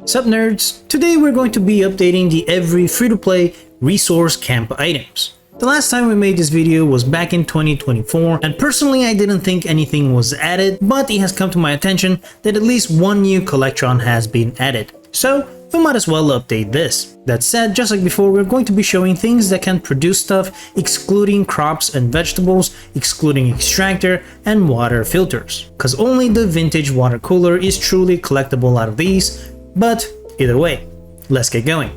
Sup nerds, today we're going to be updating the every free-to-play resource camp items. The last time we made this video was back in 2024, and personally I didn't think anything was added, but it has come to my attention that at least one new Collectron has been added. So we might as well update this. That said, just like before, we're going to be showing things that can produce stuff excluding crops and vegetables, excluding extractor and water filters. Cause only the vintage water cooler is truly collectible out of these, but either way, let's get going.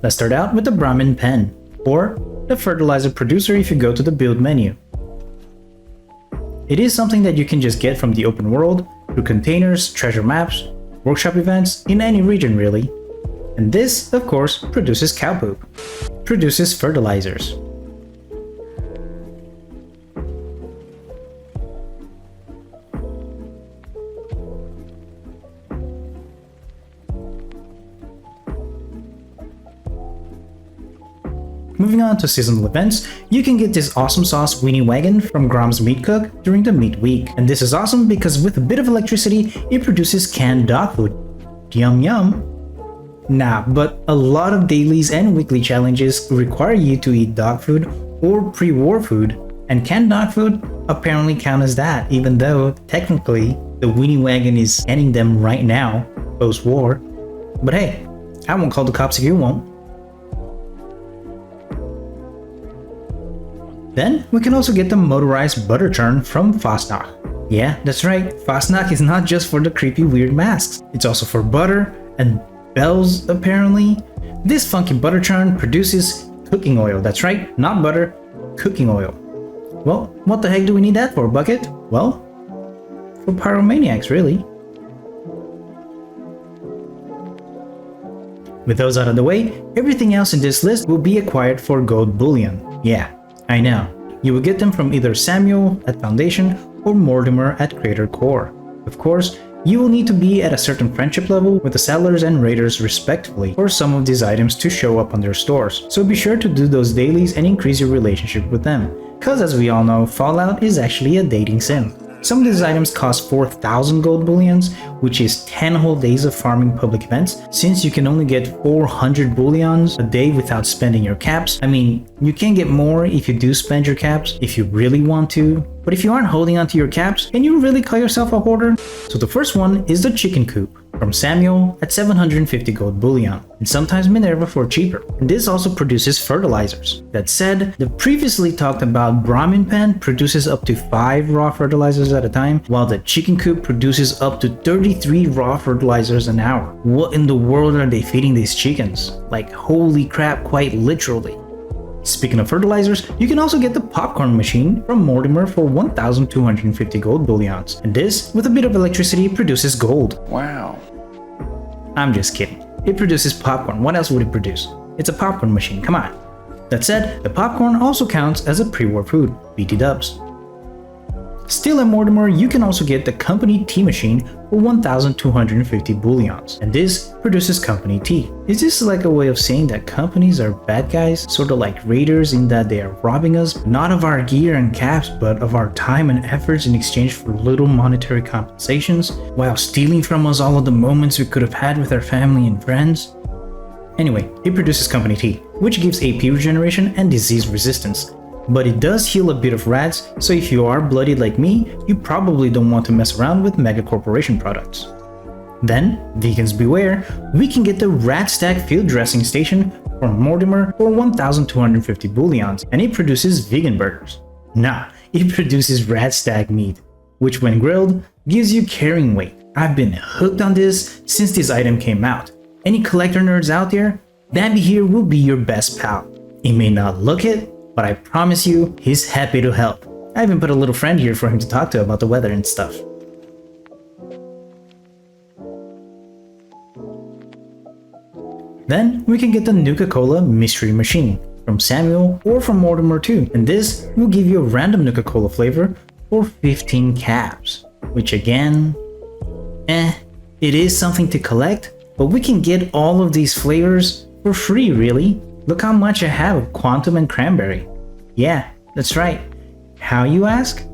Let's start out with the Brahmin Pen, or the fertilizer producer if you go to the build menu. It is something that you can just get from the open world, through containers, treasure maps, workshop events, in any region really. And this, of course, produces cow poop. Produces fertilizers. Moving on to seasonal events, you can get this awesome sauce Weenie Wagon from Grom's Meat Cook during the meat week. And this is awesome because with a bit of electricity, it produces canned dog food. Yum yum. Nah, but a lot of dailies and weekly challenges require you to eat dog food or pre-war food, and canned dog food apparently count as that, even though technically the Weenie Wagon is canning them right now, post-war. But hey, I won't call the cops if you won't. Then, we can also get the motorized butter churn from F.E.T.C.H. Yeah, that's right, F.E.T.C.H is not just for the creepy weird masks, it's also for butter and bells apparently. This funky butter churn produces cooking oil, that's right, not butter, cooking oil. Well, what the heck do we need that for, Bucket? Well, for pyromaniacs really. With those out of the way, everything else in this list will be acquired for gold bullion. Yeah, I know. You will get them from either Samuel at Foundation or Mortimer at Creator Core. Of course, you will need to be at a certain friendship level with the sellers and raiders respectively for some of these items to show up on their stores, so be sure to do those dailies and increase your relationship with them, cause as we all know, Fallout is actually a dating sim. Some of these items cost 4,000 gold bullions, which is 10 whole days of farming public events. Since you can only get 400 bullions a day without spending your caps, I mean, you can get more if you do spend your caps, if you really want to. But if you aren't holding onto your caps, can you really call yourself a hoarder? So the first one is the chicken coop from Samuel at 750 gold bullion, and sometimes Minerva for cheaper. And this also produces fertilizers. That said, the previously talked about Brahmin Pen produces up to 5 raw fertilizers at a time, while the chicken coop produces up to 33 raw fertilizers an hour. What in the world are they feeding these chickens? Like holy crap, quite literally. Speaking of fertilizers, you can also get the popcorn machine from Mortimer for 1,250 gold bullions, and this, with a bit of electricity, produces gold. Wow. I'm just kidding. It produces popcorn, what else would it produce? It's a popcorn machine, come on. That said, the popcorn also counts as a pre-war food, BT dubs. Still at Mortimer, you can also get the company tea machine for 1,250 bullions, and this produces company tea. Is this like a way of saying that companies are bad guys, sort of like raiders in that they are robbing us, not of our gear and caps, but of our time and efforts in exchange for little monetary compensations, while stealing from us all of the moments we could have had with our family and friends? Anyway, it produces company tea, which gives AP regeneration and disease resistance. But it does heal a bit of rats, so if you are bloodied like me, you probably don't want to mess around with mega corporation products. Then, vegans beware, we can get the Radstag field dressing station from Mortimer for 1,250 bullions, and it produces vegan burgers. Nah, it produces Radstag meat, which when grilled, gives you carrying weight. I've been hooked on this since this item came out. Any collector nerds out there, Bambi here will be your best pal. He may not look it, but I promise you, he's happy to help. I even put a little friend here for him to talk to about the weather and stuff. Then, we can get the Nuka-Cola Mystery Machine from Samuel or from Mortimer too, and this will give you a random Nuka-Cola flavor for 15 caps, which again, it is something to collect, but we can get all of these flavors for free really. Look how much I have of Quantum and Cranberry. Yeah, that's right. How, you ask?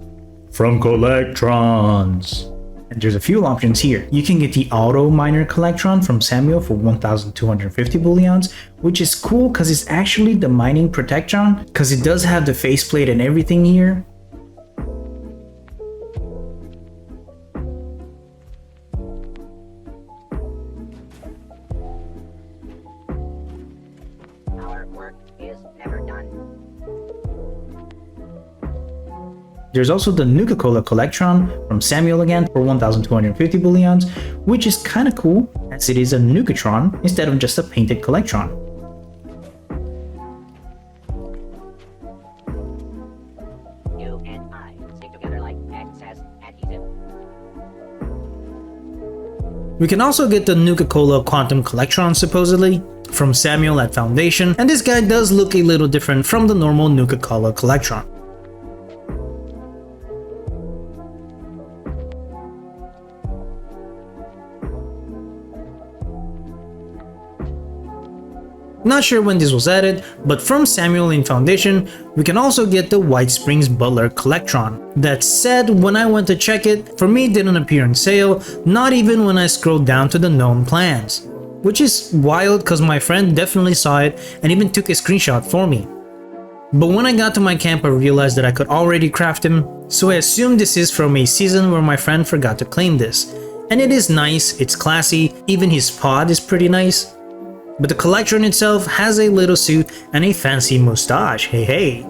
from Collectrons. And there's a few options here. You can get the Auto Miner Collectron from Samuel for 1,250 bullions, which is cool because it's actually the mining Protectron, because it does have the faceplate and everything here. Our work is never done. There's also the Nuka-Cola Collectron from Samuel again for 1,250 bullions, which is kinda cool as it is a Nukatron instead of just a painted Collectron. You and I stick together like excess adhesive. We can also get the Nuka-Cola Quantum Collectron supposedly from Samuel at Foundation, and this guy does look a little different from the normal Nuka-Cola Collectron. Not sure when this was added, but from Samuel in Foundation, we can also get the Whitesprings Buttler Collectron. That said, when I went to check it, for me it didn't appear on sale, not even when I scrolled down to the known plans. Which is wild because my friend definitely saw it and even took a screenshot for me. But when I got to my camp I realized that I could already craft him, so I assumed this is from a season where my friend forgot to claim this. And it is nice, it's classy, even his pod is pretty nice. But the Collectron itself has a little suit and a fancy mustache, hey hey.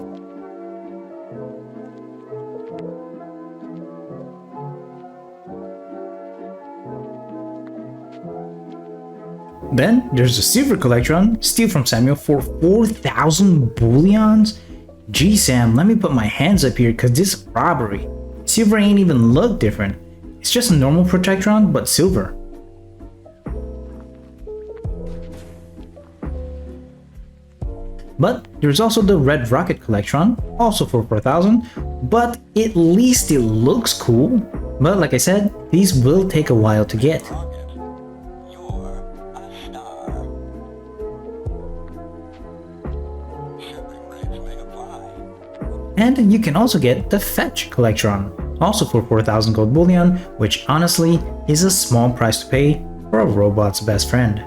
Then there's the Silver Collectron, still from Samuel for 4,000 bullions? Gee Sam, let me put my hands up here cause this is robbery. Silver ain't even look different. It's just a normal Protectron, but silver. But there's also the Red Rocket Collectron, also for 4,000, but at least it looks cool. But like I said, these will take a while to get. And you can also get the F.E.T.C.H Collectron, also for 4,000 gold bullion, which honestly is a small price to pay for a robot's best friend.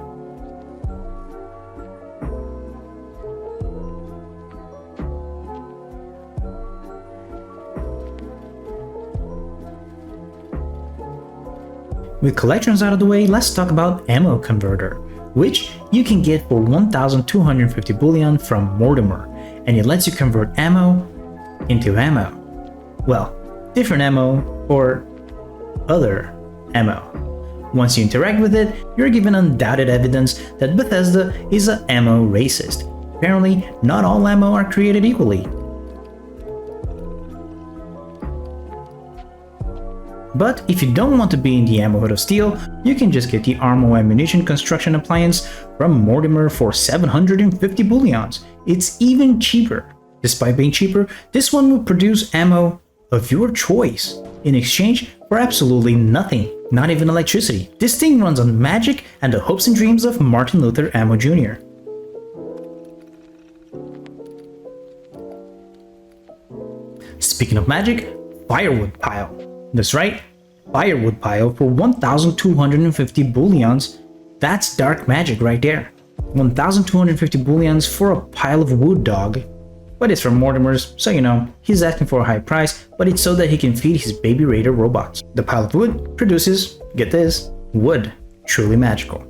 With Collectrons out of the way, let's talk about Ammo Converter, which you can get for 1,250 bullion from Mortimer, and it lets you convert ammo into ammo. Well, different ammo or other ammo. Once you interact with it, you're given undoubted evidence that Bethesda is an ammo racist. Apparently, not all ammo are created equally. But if you don't want to be in the ammo hood of steel, you can just get the Armco ammunition construction appliance from Mortimer for 750 bullions. It's even cheaper. Despite being cheaper, this one will produce ammo of your choice in exchange for absolutely nothing, not even electricity. This thing runs on magic and the hopes and dreams of Martin Luther Ammo Jr. Speaking of magic, Firewood Pile. That's right, Firewood Pile for 1,250 bullions. That's dark magic right there. 1,250 bullions for a pile of wood, dog. But it's from Mortimer's, so you know, he's asking for a high price, but it's so that he can feed his baby raider robots. The pile of wood produces, get this, wood. Truly magical.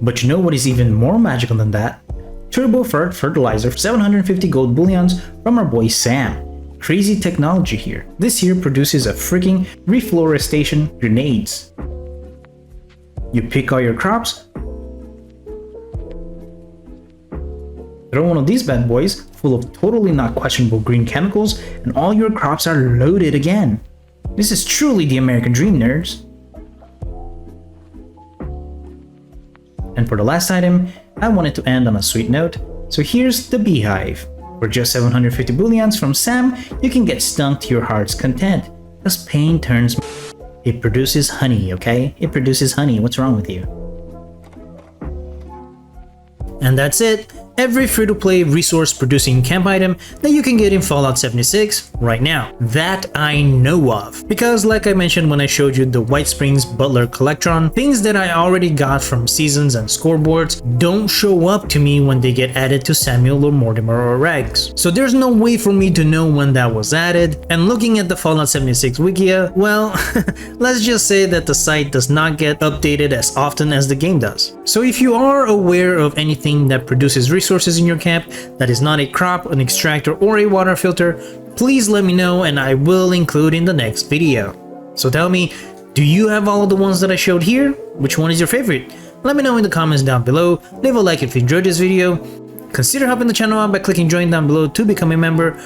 But you know what is even more magical than that? Turbo-Fert Fertilizer for 750 gold bullions from our boy Sam. Crazy technology here. This here produces a freaking reflorestation grenades. You pick all your crops, throw one of these bad boys full of totally not questionable green chemicals, and all your crops are loaded again. This is truly the American dream, nerds. And for the last item, I wanted to end on a sweet note, so here's the Beehive. For just 750 bullions from Sam, you can get stung to your heart's content, because pain turns. It produces honey, okay? It produces honey, what's wrong with you? And that's it. every free-to-play resource-producing camp item that you can get in Fallout 76 right now. That I know of. Because like I mentioned when I showed you the Whitesprings Buttler Collectron, things that I already got from seasons and scoreboards don't show up to me when they get added to Samuel or Mortimer or Regs. So there's no way for me to know when that was added, and looking at the Fallout 76 Wikia, well, let's just say that the site does not get updated as often as the game does. So if you are aware of anything that produces resources in your camp that is not a crop, an extractor, or a water filter, please let me know and I will include in the next video. So tell me, do you have all of the ones that I showed here? Which one is your favorite? Let me know in the comments down below. Leave a like if you enjoyed this video. Consider helping the channel out by clicking join down below to become a member.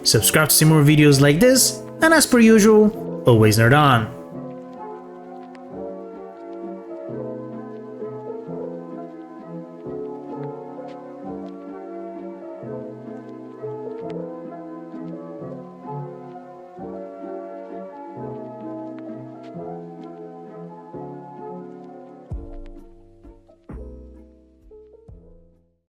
Subscribe to see more videos like this, and as per usual, always nerd on.